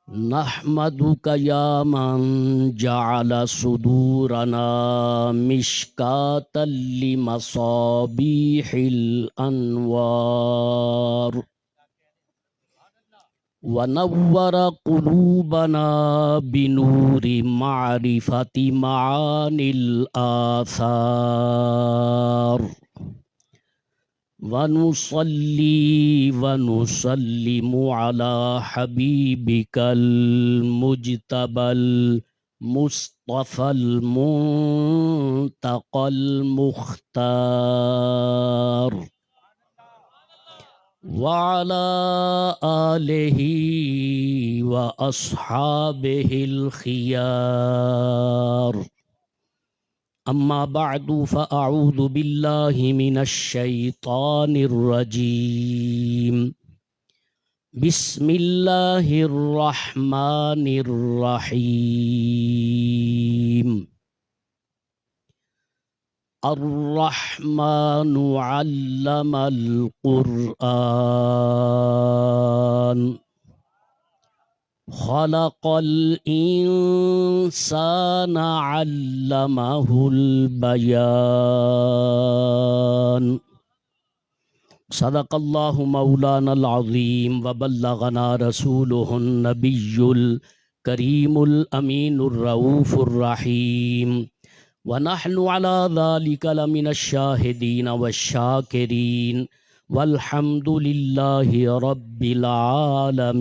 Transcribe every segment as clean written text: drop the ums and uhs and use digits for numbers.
نحمدک یا من جعل صدورنا مشکاتا لمصابیح الانوار ونور قلوبنا بنور معرفت معانی الآثار ونصلي ونسلم على حبيبك المجتبى المصطفى المنتقى المختار وعلى آله وأصحابه الخيار اما بعد فاعوذ باللہ من الشیطان الرجیم بسم اللہ الرحمن الرحیم الرحمن علم القرآن خلق الانسان علمه البیان صدق اللہ مولانا العظیم وبلغنا رسوله النبی الکریم الامین الرؤوف الرحیم ونحن على ذلك لمن الشاہدین والشاکرین والحمد للہ رب العالمین۔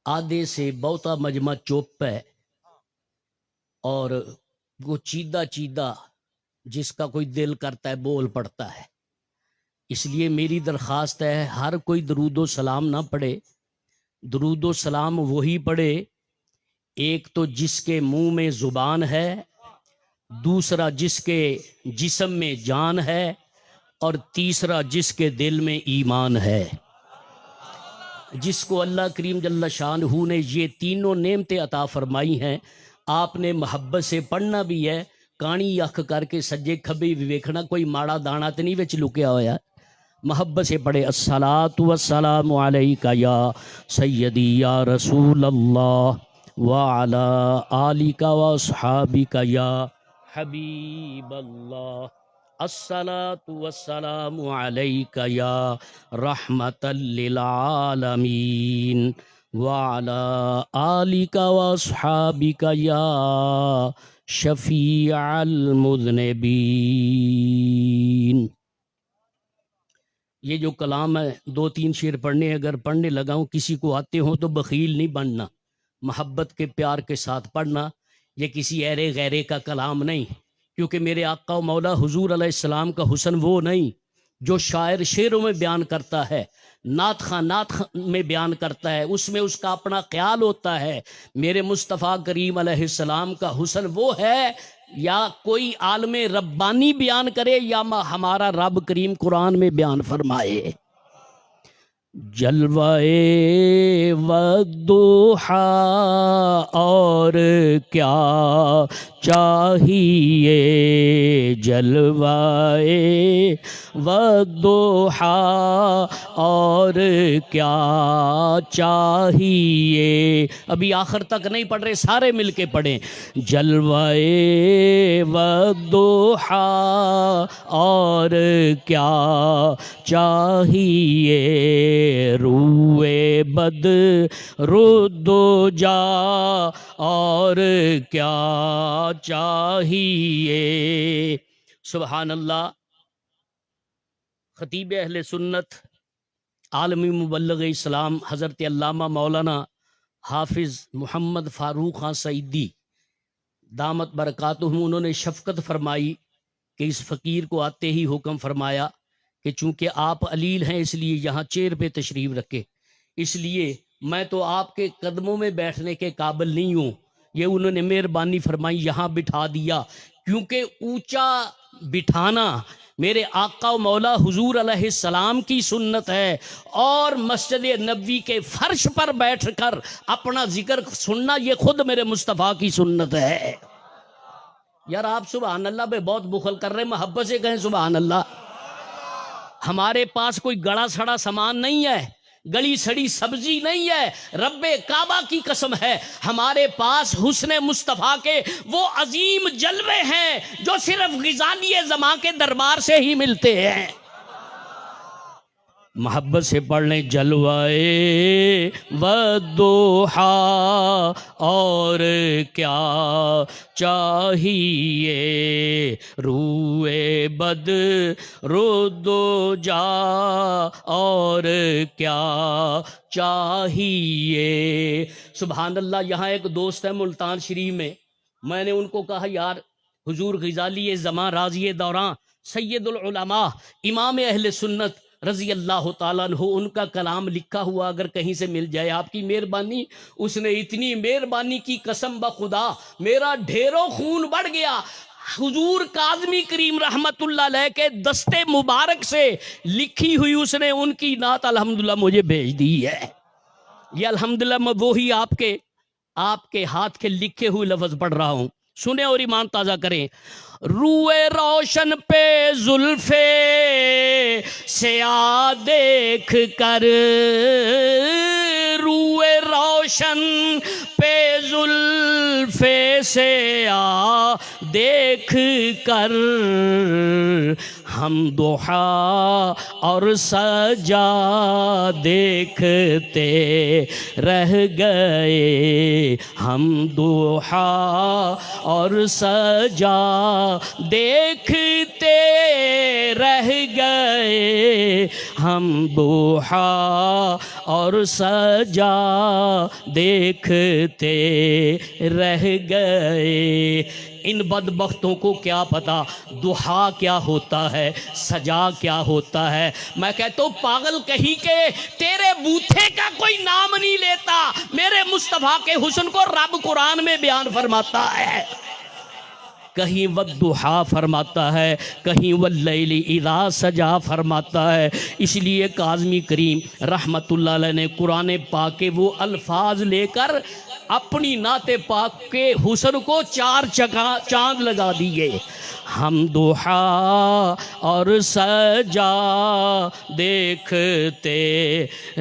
آدھے سے بہتا مجمع چوپ ہے اور وہ چیدہ چیدہ جس کا کوئی دل کرتا ہے بول پڑتا ہے، اس لیے میری درخواست ہے ہر کوئی درود و سلام نہ پڑھے، درود و سلام وہی پڑھے ایک تو جس کے منہ میں زبان ہے، دوسرا جس کے جسم میں جان ہے، اور تیسرا جس کے دل میں ایمان ہے۔ جس کو اللہ کریم جل شانہ نے یہ تینوں نعمتیں عطا فرمائی ہیں، آپ نے محبت سے پڑھنا بھی ہے، کانی اکھ کر کے سجے کھبے بھی ویکھنا، کوئی ماڑا دانا تو نہیں وچ لکیا ہویا، محبت سے پڑھے۔ الصلاۃ والسلام علیکہ یا سیدی یا رسول اللہ وعلی آلکہ واصحابکہ یا حبیب اللہ، الصلاۃ والسلام علیکہ یا رحمۃ للعالمین وعلی آلکہ واصحابکہ یا شفیع المذنبین۔ یہ جو کلام ہے دو تین شعر پڑھنے، اگر پڑھنے لگا ہوں کسی کو آتے ہوں تو بخیل نہیں بننا، محبت کے پیار کے ساتھ پڑھنا، یہ کسی ایرے غیرے کا کلام نہیں، کیونکہ میرے آقا و مولا حضور علیہ السلام کا حسن وہ نہیں جو شاعر شعروں میں بیان کرتا ہے، نعت خواں نعت میں بیان کرتا ہے، اس میں اس کا اپنا خیال ہوتا ہے۔ میرے مصطفیٰ کریم علیہ السلام کا حسن وہ ہے یا کوئی عالم ربانی بیان کرے یا ہمارا رب کریم قرآن میں بیان فرمائے۔ جلوائے والضحیٰ اور کیا چاہیے، جلوائے والضحیٰ اور کیا چاہیے، ابھی آخر تک نہیں پڑھ رہے، سارے مل کے پڑھیں۔ جلوائے والضحیٰ اور کیا چاہیے، روئے بد ردو جا اور کیا چاہیے۔ سبحان اللہ۔ خطیب اہل سنت عالمی مبلغ اسلام حضرت علامہ مولانا حافظ محمد فاروق خان سعیدی دامت برکاتہم، انہوں نے شفقت فرمائی کہ اس فقیر کو آتے ہی حکم فرمایا کہ چونکہ آپ علیل ہیں اس لیے یہاں چیئر پہ تشریف رکھے، اس لیے میں تو آپ کے قدموں میں بیٹھنے کے قابل نہیں ہوں، یہ انہوں نے مہربانی فرمائی یہاں بٹھا دیا، کیونکہ اونچا بٹھانا میرے آقا و مولا حضور علیہ السلام کی سنت ہے، اور مسجد نبوی کے فرش پر بیٹھ کر اپنا ذکر سننا یہ خود میرے مصطفیٰ کی سنت ہے۔ یار آپ سبحان اللہ پہ بہت بخل کر رہے ہیں، محبت سے کہیں سبحان اللہ۔ ہمارے پاس کوئی گڑا سڑا سامان نہیں ہے، گلی سڑی سبزی نہیں ہے، رب کعبہ کی قسم ہے ہمارے پاس حسن مصطفیٰ کے وہ عظیم جلوے ہیں جو صرف غزالی زماں کے دربار سے ہی ملتے ہیں۔ محبت سے پڑھ لیں، جلوائے والضحیٰ اور کیا چاہیے، روئے بد رد و جا اور کیا چاہیے۔ سبحان اللہ۔ یہاں ایک دوست ہے ملتان شریف میں نے ان کو کہا یار حضور غزالی زماں راضی دوراں سید العلماء امام اہل سنت رضی اللہ تعالیٰ عنہ ان کا کلام لکھا ہوا اگر کہیں سے مل جائے آپ کی مہربانی۔ اس نے اتنی مہربانی کی قسم بخدا میرا ڈھیروں خون بڑھ گیا۔ حضور کاظمی کریم رحمت اللہ علیہ کے دستے مبارک سے لکھی ہوئی اس نے ان کی نعت الحمدللہ مجھے بھیج دی ہے۔ یہ الحمدللہ میں وہی آپ کے ہاتھ کے لکھے ہوئے لفظ پڑھ رہا ہوں، سنیں اور ایمان تازہ کریں۔ روئے روشن پہ زلف سیاہ دیکھ کر، روئے روشن پہ زلف سیاہ دیکھ کر، ہم ضحیٰ اور سجا دیکھتے رہ گئے، ہم ضحیٰ اور سجا دیکھتے رہ گئے، ہم ضحیٰ اور سجا دیکھتے رہ گئے۔ ان بدبختوں کو کیا پتا ضحیٰ کیا ہوتا ہے، سجا کیا ہوتا ہے۔ میں کہتا ہوں پاگل کہیں کے تیرے بوتھے کا کوئی نام نہیں لیتا، میرے مصطفیٰ کے حسن کو رب قرآن میں بیان فرماتا ہے، کہیں والضحیٰ فرماتا ہے، کہیں واللیل اذا سجا فرماتا ہے۔ اس لیے کاظمی کریم رحمت اللہ علیہ نے قرآن پاک کے وہ الفاظ لے کر اپنی نعت پاک کے حسن کو چار چاند لگا دیے۔ ہم ضحیٰ اور سجا دیکھتے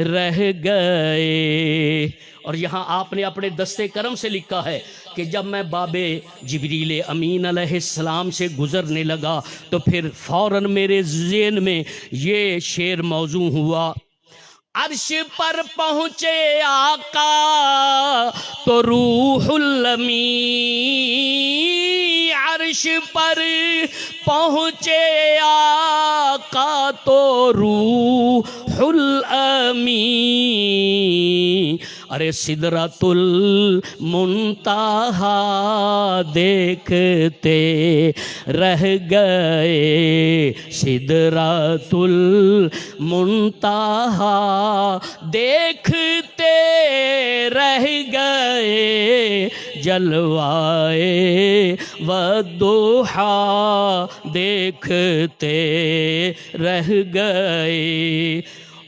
رہ گئے۔ اور یہاں آپ نے اپنے دستے کرم سے لکھا ہے کہ جب میں باب جبریل امین علیہ السلام سے گزرنے لگا تو پھر فوراً میرے ذہن میں یہ شعر موزوں ہوا۔ عرش پر پہنچے آقا تو روح الامین، عرش پر پہنچے آقا تو روح الامین، ارے سدرۃ المنتہا دیکھتے رہ گئے، سدرۃ المنتہا دیکھتے رہ گئے، جلوائے والضحیٰ دیکھتے رہ گئے۔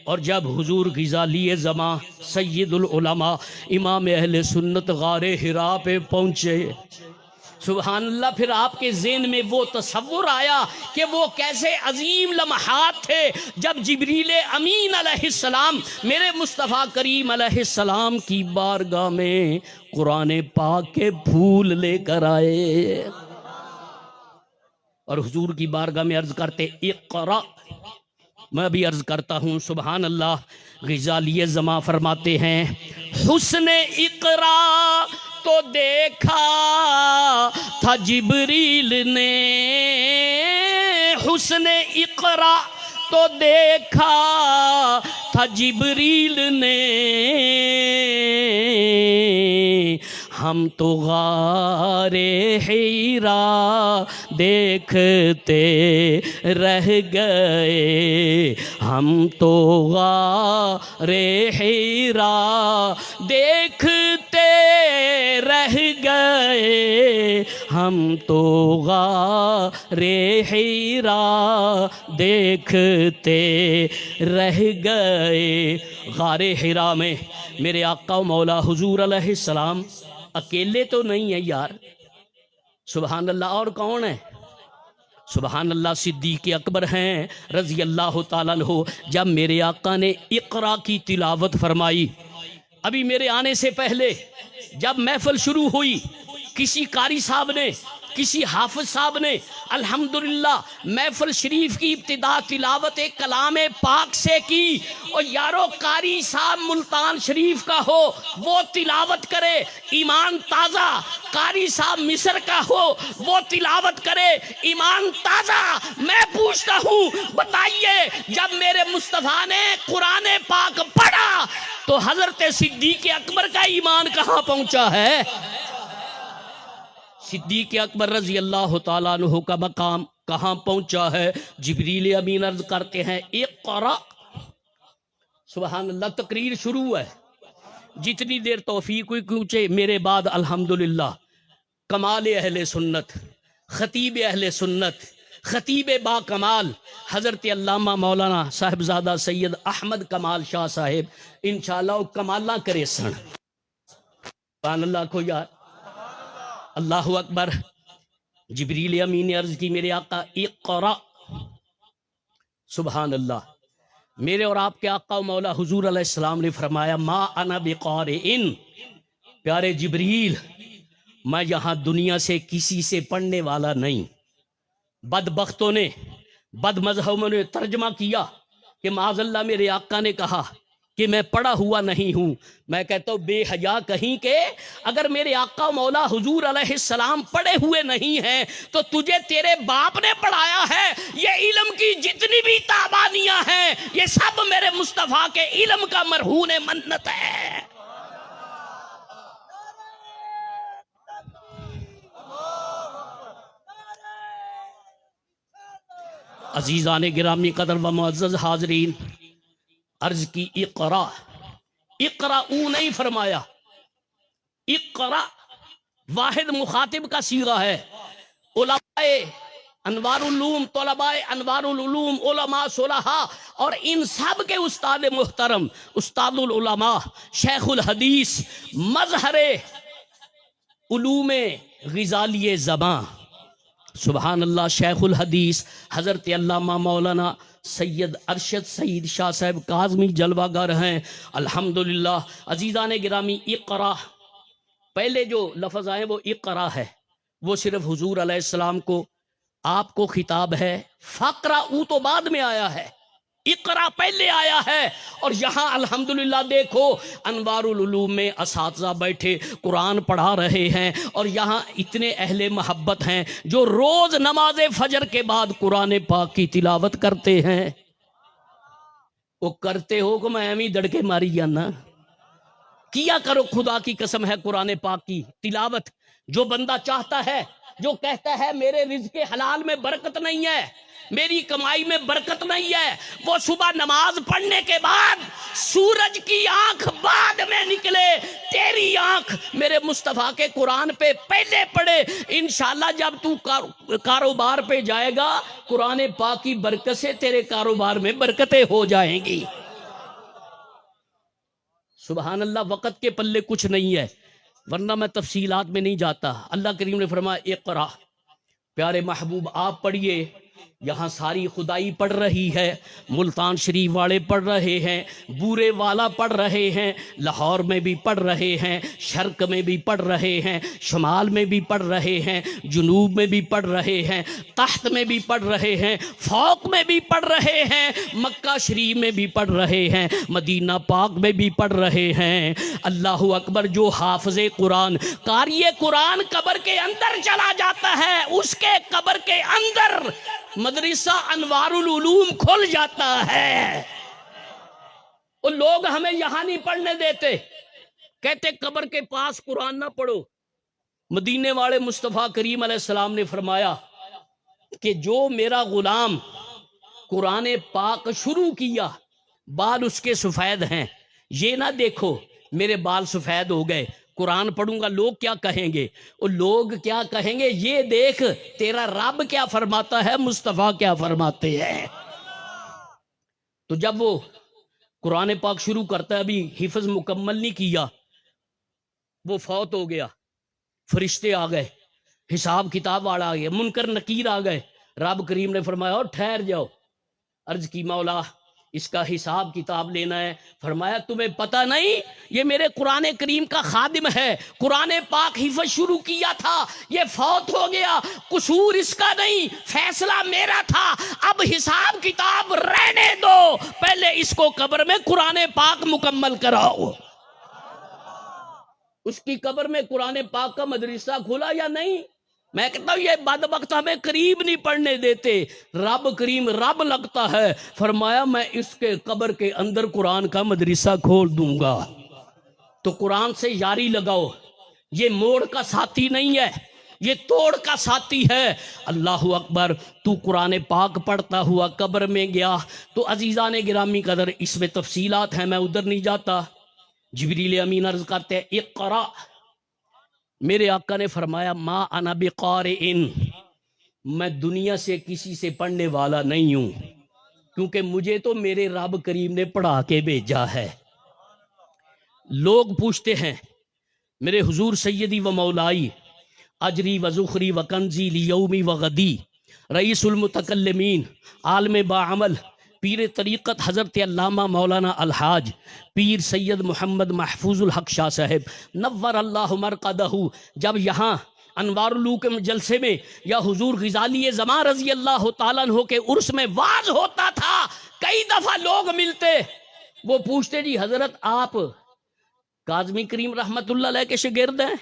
اور جب حضور غزالی زماں سید العلماء امام اہل سنت غار حرا پہ پہنچے، سبحان اللہ، پھر آپ کے ذہن میں وہ تصور آیا کہ وہ کیسے عظیم لمحات تھے جب جبریل امین علیہ السلام میرے مصطفیٰ کریم علیہ السلام کی بارگاہ میں قرآن پاک کے پھول لے کر آئے اور حضور کی بارگاہ میں عرض کرتے اقرا۔ میں بھی عرض کرتا ہوں سبحان اللہ۔ غزالی زماں فرماتے ہیں حسن اقرا تو دیکھا تھا جبریل نے، حسن اقرا تو دیکھا تھا جبریل نے، ہم تو غار حرا دیکھتے رہ گئے، ہم تو غار حرا دیکھتے رہ گئے، ہم تو غار حرا دیکھتے رہ گئے۔ غار حرا میں میرے آقا و مولا حضور علیہ السلام اکیلے تو نہیں ہے یار، سبحان اللہ، اور کون ہے؟ سبحان اللہ، صدیق اکبر ہیں رضی اللہ تعالیٰ عنہ، جب میرے آقا نے اقرا کی تلاوت فرمائی، ابھی میرے آنے سے پہلے جب محفل شروع ہوئی، کسی قاری صاحب نے، کسی حافظ صاحب نے الحمدللہ محفل شریف کی ابتدا تلاوت کلام پاک سے کی، اور یارو قاری صاحب ملتان شریف کا ہو وہ تلاوت کرے ایمان تازہ، قاری صاحب مصر کا ہو وہ تلاوت کرے ایمان تازہ۔ میں پوچھتا ہوں بتائیے، جب میرے مصطفیٰ نے قرآن پاک پڑھا تو حضرت صدیق اکبر کا ایمان کہاں پہنچا ہے؟ صدیق اکبر رضی اللہ تعالیٰ عنہ کا مقام کہاں پہنچا ہے؟ جبریل امین عرض کرتے ہیں اقرا، سبحان اللہ، تقریر شروع ہے، جتنی دیر توفیق ہوئی کیونچہ میرے بعد الحمدللہ کمال اہل سنت، خطیب اہل سنت، خطیب با کمال حضرت علامہ مولانا صاحبزادہ سید احمد کمال شاہ صاحب انشاءاللہ وہ کمالہ کرے سن، سبحان اللہ کو یار، اللہ اکبر۔ جبریل امین نے عرض کی میرے آقا اقرا، سبحان اللہ، میرے اور آپ کے آقا و مولا حضور علیہ السلام نے فرمایا ما انا بقارئن، پیارے جبریل میں یہاں دنیا سے کسی سے پڑھنے والا نہیں۔ بدبختوں نے، بد مذہبوں نے ترجمہ کیا کہ معاذ اللہ میرے آقا نے کہا کہ میں پڑھا ہوا نہیں ہوں۔ میں کہتا ہوں بے حیا کہیں کہ اگر میرے آقا مولا حضور علیہ السلام پڑھے ہوئے نہیں ہیں تو تجھے تیرے باپ نے پڑھایا ہے۔ یہ علم کی جتنی بھی تابانیاں ہیں یہ سب میرے مصطفیٰ کے علم کا مرہون منت ہے۔ عزیزان گرامی قدر و معزز حاضرین، عرض کی اقرا، اقرا او نہیں فرمایا، اقرا واحد مخاطب کا صیغہ ہے۔ علماء انوار العلوم، طلباء انوار العلوم، علماء صلحاء اور ان سب کے استاد محترم، استاد العلماء، شیخ الحدیث، مظہر علوم غزالی زباں، سبحان اللہ، شیخ الحدیث حضرت علامہ مولانا سید ارشد سعید شاہ صاحب کاظمی جلوہ گر ہیں الحمدللہ۔ عزیزان گرامی، اقرا، پہلے جو لفظ آئے وہ اقرا ہے، وہ صرف حضور علیہ السلام کو، آپ کو خطاب ہے۔ فقرا او تو بعد میں آیا ہے، اقرا پہلے آیا ہے۔ اور یہاں الحمدللہ دیکھو انوار العلوم میں اساتذہ بیٹھے قرآن پڑھا رہے ہیں، اور یہاں اتنے اہل محبت ہیں جو روز نماز فجر کے بعد قرآن پاک کی تلاوت کرتے ہیں۔ وہ کرتے ہو کہ میں ایویں دڑکے ماری جانا، کیا کرو، خدا کی قسم ہے قرآن پاک کی تلاوت۔ جو بندہ چاہتا ہے، جو کہتا ہے میرے رزق حلال میں برکت نہیں ہے، میری کمائی میں برکت نہیں ہے، وہ صبح نماز پڑھنے کے بعد سورج کی آنکھ بعد میں نکلے، تیری آنکھ میرے مصطفیٰ کے قرآن پہ پہلے پڑھے۔ انشاءاللہ جب تو کاروبار پہ جائے گا قرآن پاک کی برکت سے تیرے کاروبار میں برکتیں ہو جائیں گی۔ سبحان اللہ، وقت کے پلے کچھ نہیں ہے ورنہ میں تفصیلات میں نہیں جاتا۔ اللہ کریم نے فرمایا اقرا، پیارے محبوب آپ پڑھیے۔ یہاں ساری خدائی پڑھ رہی ہے، ملتان شریف والے پڑھ رہے ہیں، بورے والا پڑھ رہے ہیں، لاہور میں بھی پڑھ رہے ہیں، شرق میں بھی پڑھ رہے ہیں، شمال میں بھی پڑھ رہے ہیں، جنوب میں بھی پڑھ رہے ہیں، تحت میں بھی پڑھ رہے ہیں، فوق میں بھی پڑھ رہے ہیں، مکہ شریف میں بھی پڑھ رہے ہیں، مدینہ پاک میں بھی پڑھ رہے ہیں۔ اللہ اکبر، جو حافظ قرآن، قاری قرآن قبر کے اندر چلا جاتا ہے اس کے قبر کے اندر مدرسہ انوار العلوم کھل جاتا ہے۔ وہ لوگ ہمیں یہاں نہیں پڑھنے دیتے، کہتے قبر کے پاس قرآن نہ پڑھو۔ مدینے والے مصطفیٰ کریم علیہ السلام نے فرمایا کہ جو میرا غلام قرآن پاک شروع کیا بال اس کے سفید ہیں، یہ نہ دیکھو میرے بال سفید ہو گئے، قرآن پڑھوں گا لوگ کیا کہیں گے، وہ لوگ کیا کہیں گے یہ دیکھ تیرا رب کیا فرماتا ہے، مصطفیٰ کیا فرماتے ہیں۔ تو جب وہ قرآن پاک شروع کرتا ہے، ابھی حفظ مکمل نہیں کیا، وہ فوت ہو گیا، فرشتے آ گئے، حساب کتاب والا آ گیا، منکر نکیر آ گئے، رب کریم نے فرمایا اور ٹھہر جاؤ. عرض کی مولا اس کا حساب کتاب لینا ہے. فرمایا تمہیں پتہ نہیں یہ میرے قرآن کریم کا خادم ہے, قرآن پاک حفظ شروع کیا تھا, یہ فوت ہو گیا, قصور اس کا نہیں, فیصلہ میرا تھا, اب حساب کتاب رہنے دو, پہلے اس کو قبر میں قرآن پاک مکمل کراؤ. اس کی قبر میں قرآن پاک کا مدرسہ کھلا یا نہیں؟ میں کہتا ہوں یہ بدبخت ہمیں قریب نہیں پڑھنے دیتے. رب کریم رب لگتا ہے, فرمایا میں اس کے قبر کے اندر قرآن کا مدرسہ کھول دوں گا. تو قرآن سے یاری لگاؤ, یہ موڑ کا ساتھی نہیں ہے, یہ توڑ کا ساتھی ہے. اللہ اکبر. تو قرآن پاک پڑھتا ہوا قبر میں گیا تو عزیزان گرامی قدر اس میں تفصیلات ہیں, میں ادھر نہیں جاتا. جبریل امین عرض کرتے ہیں اقرا. میرے آقا نے فرمایا ما انا بقارئن, میں دنیا سے کسی سے پڑھنے والا نہیں ہوں, کیونکہ مجھے تو میرے رب کریم نے پڑھا کے بھیجا ہے. لوگ پوچھتے ہیں میرے حضور سیدی و مولائی اجری و ذخری و کنزی لیومی و غدی رئیس المتکلمین عالم باعمل پیر طریقت حضرت علامہ مولانا الحاج پیر سید محمد محفوظ الحق شاہ صاحب نور اللہ مرقدہ, جب یہاں انوار العلوم جلسے میں یا حضور غزالی زمان رضی اللہ تعالیٰ عنہ کے عرس میں واز ہوتا تھا, کئی دفعہ لوگ ملتے, وہ پوچھتے جی حضرت آپ کاظمی کریم رحمت اللہ علیہ کے شاگرد ہیں؟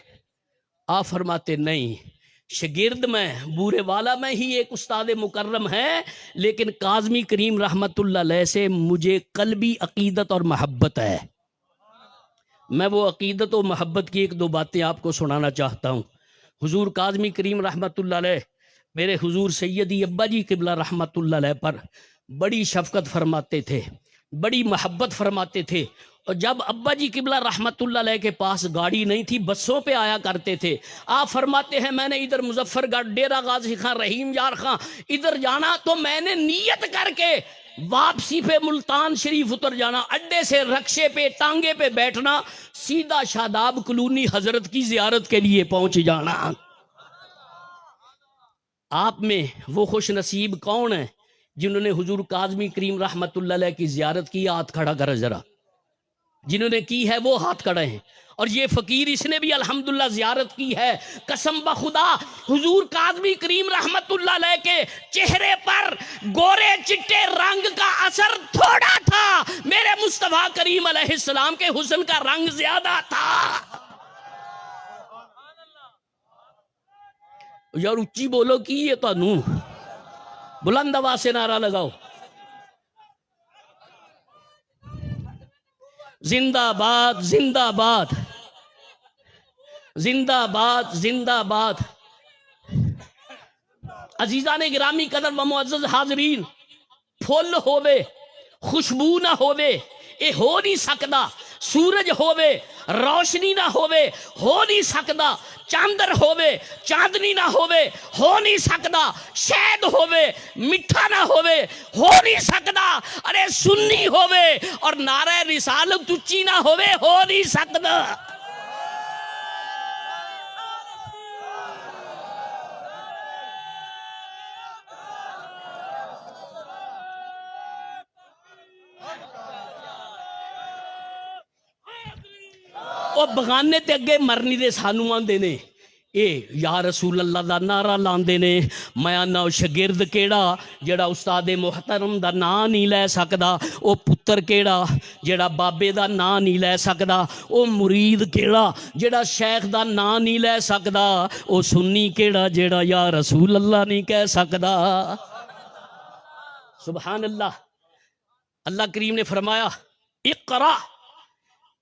آپ فرماتے نہیں, شاگرد میں بورے والا میں ہی ایک استاد مکرم ہے, لیکن کاظمی کریم رحمت اللہ علیہ سے مجھے قلبی عقیدت اور محبت ہے. میں وہ عقیدت و محبت کی ایک دو باتیں آپ کو سنانا چاہتا ہوں. حضور کاظمی کریم رحمت اللہ علیہ میرے حضور سیدی ابا جی قبلہ رحمت اللہ علیہ پر بڑی شفقت فرماتے تھے, بڑی محبت فرماتے تھے. اور جب ابا جی قبلہ رحمت اللہ علیہ کے پاس گاڑی نہیں تھی, بسوں پہ آیا کرتے تھے. آپ فرماتے ہیں میں نے ادھر مظفر گڑھ ڈیرہ غازی خان رحیم یار خان ادھر جانا تو میں نے نیت کر کے واپسی پہ ملتان شریف اتر جانا, اڈے سے رکشے پہ ٹانگے پہ بیٹھنا, سیدھا شاداب کلونی حضرت کی زیارت کے لیے پہنچ جانا. آپ میں وہ خوش نصیب کون ہیں جنہوں نے حضور کاظمی کریم رحمت اللہ علیہ کی زیارت کی؟ ہاتھ کھڑا کر ذرا. جنہوں نے کی ہے وہ ہاتھ کھڑے ہیں. اور یہ فقیر اس نے بھی الحمدللہ زیارت کی ہے. قسم بخدا حضور کاظمی کریم رحمت اللہ علیہ کے چہرے پر گورے چٹے رنگ کا اثر تھوڑا تھا, میرے مصطفیٰ کریم علیہ السلام کے حسن کا رنگ زیادہ تھا. یار اچھی بولو کی یہ تانوں, بلند آواز سے نعرہ لگاؤ. زندہ باد زندہ باد زندہ باد زندہ باد. عزیزان گرامی قدر و معزز حاضرین, پھول ہووے خوشبو نہ ہووے اے ہو نہیں سکدا, سورج ہووے روشنی نہ ہووے ہو نہیں سکدا, چاندر ہووے چاندنی نہ ہووے ہو نہیں سکدا, شہد ہووے میٹھا نہ ہووے ہو نہیں سکدا, ارے سنی ہووے اور نعرہ رسالت اچھی نہ ہووے ہو نہیں سکدا. وہ بغانے تے اگے مرنی دے سانو آندے نے اے یا رسول اللہ دا نعرہ لاندے نے. میں آنا شاگرد کیڑا جڑا استاد محترم دا نام نہیں لے سکدا, او پتر کیڑا جڑا بابے دا نام نہیں لے سکدا, او مرید کیڑا جڑا شیخ دا نام نہیں لے سکدا, او سنی کیڑا جڑا یا رسول اللہ نہیں کہہ سکدا. سبحان اللہ. اللہ کریم نے فرمایا اقرا,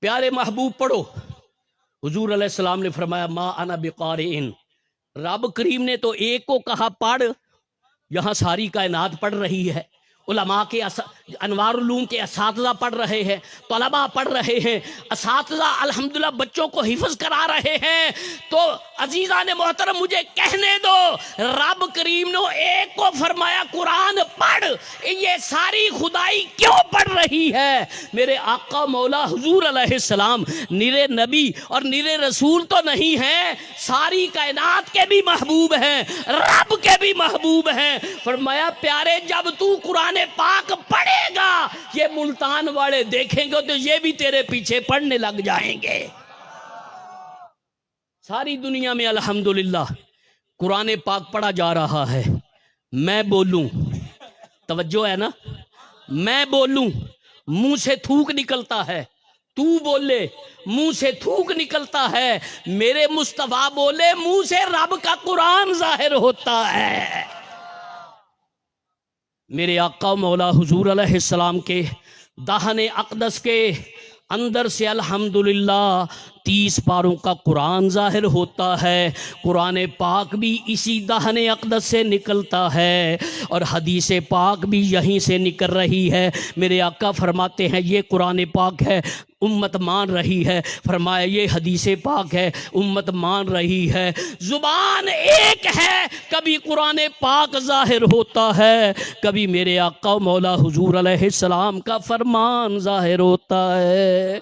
پیارے محبوب پڑھو. حضور علیہ السلام نے فرمایا ما انا بقارئن. رب کریم نے تو ایک کو کہا پڑھ, یہاں ساری کائنات پڑھ رہی ہے. علماء کے انوار علوم کے اساتذہ پڑھ رہے ہیں، طلباء پڑھ رہے ہیں، اساتذہ الحمدللہ بچوں کو حفظ کرا رہے ہیں، تو عزیزان محترم مجھے کہنے دو، رب کریم نے ایک کو فرمایا قرآن پڑھ، یہ ساری خدائی کیوں پڑھ رہی ہے؟ میرے آقا مولا حضور علیہ السلام نرے نبی اور نرے رسول تو نہیں ہیں، ساری کائنات کے بھی محبوب ہیں، رب کے بھی محبوب ہیں۔ فرمایا پیارے جب تو قرآن پاک پڑھے گا یہ ملتان والے دیکھیں گے تو یہ بھی تیرے پیچھے پڑھنے لگ جائیں گے۔ ساری دنیا میں الحمدللہ قرآن پاک پڑھا جا رہا ہے، میں بولوں، توجہ ہے نا، میں بولوں منہ سے تھوک نکلتا ہے، تو بولے منہ سے تھوک نکلتا ہے، میرے مصطفیٰ بولے منہ سے رب کا قرآن ظاہر ہوتا ہے۔ میرے آقا مولا حضور علیہ السلام کے دہن اقدس کے اندر سے الحمدللہ 30 پاروں کا قرآن ظاہر ہوتا ہے، قرآن پاک بھی اسی دہن اقدس سے نکلتا ہے اور حدیث پاک بھی یہیں سے نکل رہی ہے۔ میرے آقا فرماتے ہیں یہ قرآن پاک ہے، امت مان رہی ہے، فرمایا یہ حدیث پاک ہے، امت مان رہی ہے۔ زبان ایک ہے، کبھی قرآن پاک ظاہر ہوتا ہے، کبھی میرے آقا مولا حضور علیہ السلام کا فرمان ظاہر ہوتا ہے۔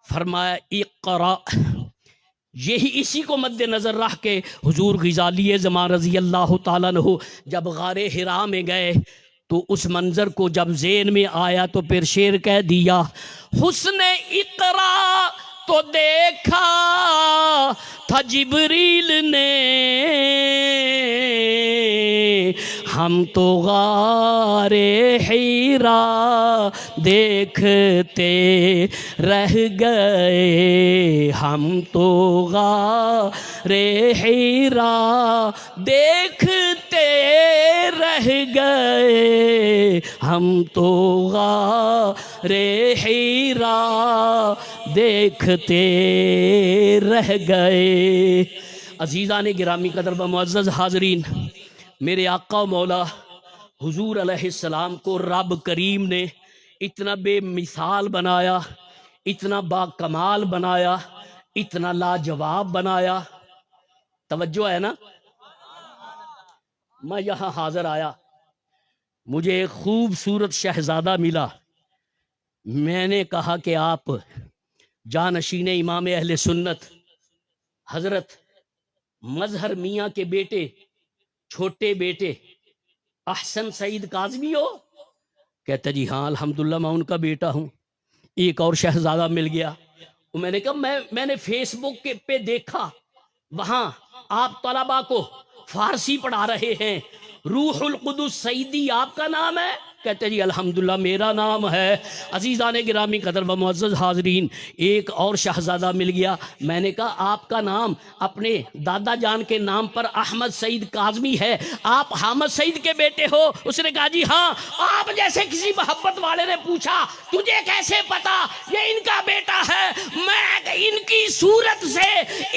فرمایا اقرا، یہی اسی کو مد نظر رکھ کے حضور غزالی زمان رضی اللہ تعالیٰ عنہ جب غار حرا میں گئے تو اس منظر کو جب ذہن میں آیا تو پھر شعر کہہ دیا، حسن اقرا تو دیکھا تھا جبریل نے، ہم تو غار حرا دیکھتے رہ گئے، ہم تو غار حرا دیکھتے رہ گئے، ہم تو غار حرا دیکھتے رہ گئے۔ عزیزان گرامی قدر و معزز حاضرین، میرے آقا و مولا حضور علیہ السلام کو رب کریم نے اتنا بے مثال بنایا، اتنا با کمال بنایا، اتنا لاجواب بنایا۔ توجہ ہے نا، میں یہاں حاضر آیا، مجھے ایک خوبصورت شہزادہ ملا، میں نے کہا کہ آپ جانشین امام اہل سنت حضرت مظہر میاں کے بیٹے، چھوٹے بیٹے احسن سعید کاظمی ہو؟ کہتا جی ہاں الحمدللہ میں ان کا بیٹا ہوں۔ ایک اور شہزادہ مل گیا، میں نے کہا میں نے فیس بک پہ دیکھا وہاں آپ طلباء کو فارسی پڑھا رہے ہیں، روح القدس سعیدی آپ کا نام ہے؟ کہتے جی الحمدللہ میرا نام ہے۔ عزیزان گرامی قدر و معزز حاضرین، ایک اور شہزادہ مل گیا، میں نے کہا آپ کا نام اپنے دادا جان کے نام پر احمد سعید کاظمی ہے، آپ حامد سعید کے بیٹے ہو؟ اس نے کہا جی ہاں۔ آپ جیسے کسی محبت والے نے پوچھا تجھے کیسے پتا یہ ان کا بیٹا ہے؟ میں ان کی صورت سے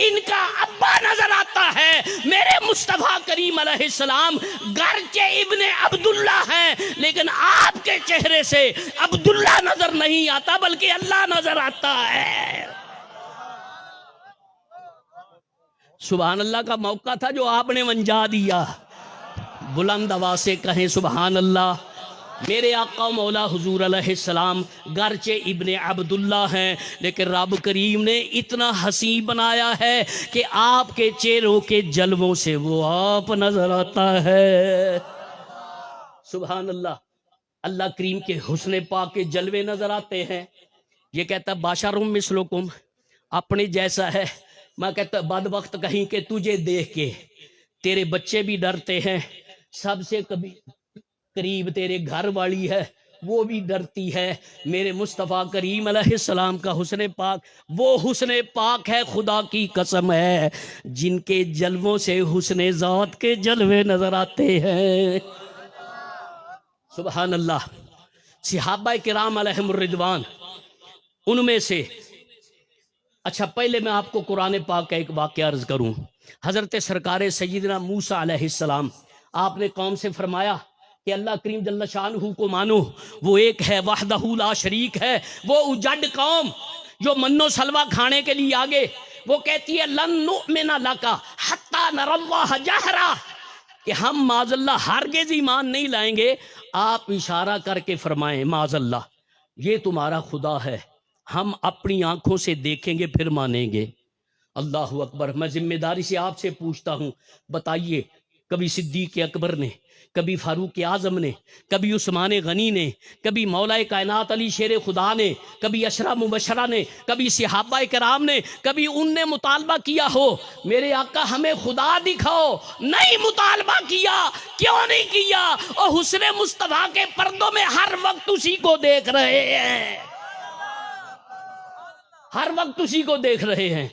ان کا ابا نظر آتا ہے، میرے مصطفیٰ کریم علیہ السلام گرچہ ابن عبداللہ ہیں لیکن آپ کے چہرے سے عبداللہ نظر نہیں آتا بلکہ اللہ نظر آتا ہے۔ سبحان اللہ کا موقع تھا جو آپ نے منجا دیا، بلند آواز سے کہیں سبحان اللہ۔ میرے آقا مولا حضور علیہ السلام گرچہ ابن عبداللہ ہیں لیکن رب کریم نے اتنا حسین بنایا ہے کہ آپ کے چہروں کے جلووں سے وہ آپ نظر آتا ہے۔ سبحان اللہ، اللہ کریم کے حسن پاک کے جلوے نظر آتے ہیں۔ یہ کہتا باشرم مثلکم، اپنے جیسا ہے۔ میں کہتا بدبخت کہیں کہ تجھے دیکھ کے تیرے بچے بھی ڈرتے ہیں، سب سے کبھی قریب تیرے گھر والی ہے وہ بھی ڈرتی ہے۔ میرے مصطفیٰ کریم علیہ السلام کا حسن پاک وہ حسن پاک ہے، خدا کی قسم ہے، جن کے جلووں سے حسن ذات کے جلوے نظر آتے ہیں۔ سبحان اللہ۔ صحابہ کرام علیہم الرضوان، ان میں سے اچھا پہلے میں آپ کو قرآن پاک کا ایک واقعہ عرض کروں۔ حضرت سرکار سیدنا موسیٰ علیہ السلام، آپ نے قوم سے فرمایا کہ اللہ کریم جل شانہ کو مانو، وہ ایک ہے، وحدہ لا شریک ہے۔ وہ اجڑ قوم جو منو سلوہ کھانے کے لیے آگے، وہ کہتی ہے لن نؤمن لک حتی نری اللہ جہرا، کہ ہم معاذ اللہ ہرگز ایمان نہیں لائیں گے، آپ اشارہ کر کے فرمائیں معاذ اللہ یہ تمہارا خدا ہے، ہم اپنی آنکھوں سے دیکھیں گے پھر مانیں گے۔ اللہ اکبر۔ میں ذمہ داری سے آپ سے پوچھتا ہوں، بتائیے کبھی صدیق اکبر نے، کبھی فاروق اعظم نے، کبھی عثمان غنی نے، کبھی مولا کائنات علی شیر خدا نے، کبھی اشرا مبشرہ نے، کبھی صحابہ کرام نے، کبھی ان نے مطالبہ کیا ہو میرے آقا ہمیں خدا دکھاؤ؟ نہیں مطالبہ کیا۔ کیوں نہیں کیا؟ اور حسن مصطفیٰ کے پردوں میں ہر وقت اسی کو دیکھ رہے ہیں، ہر وقت اسی کو دیکھ رہے ہیں۔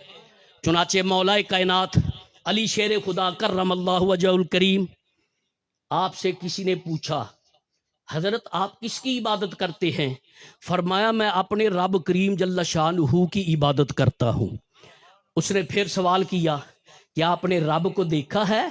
چنانچہ مولا کائنات علی شیر خدا کرم اللہ وجہ الکریم، آپ سے کسی نے پوچھا حضرت آپ کس کی عبادت کرتے ہیں؟ فرمایا میں اپنے رب کریم جل شانہ کی عبادت کرتا ہوں۔ اس نے پھر سوال کیا کیا آپ نے رب کو دیکھا ہے؟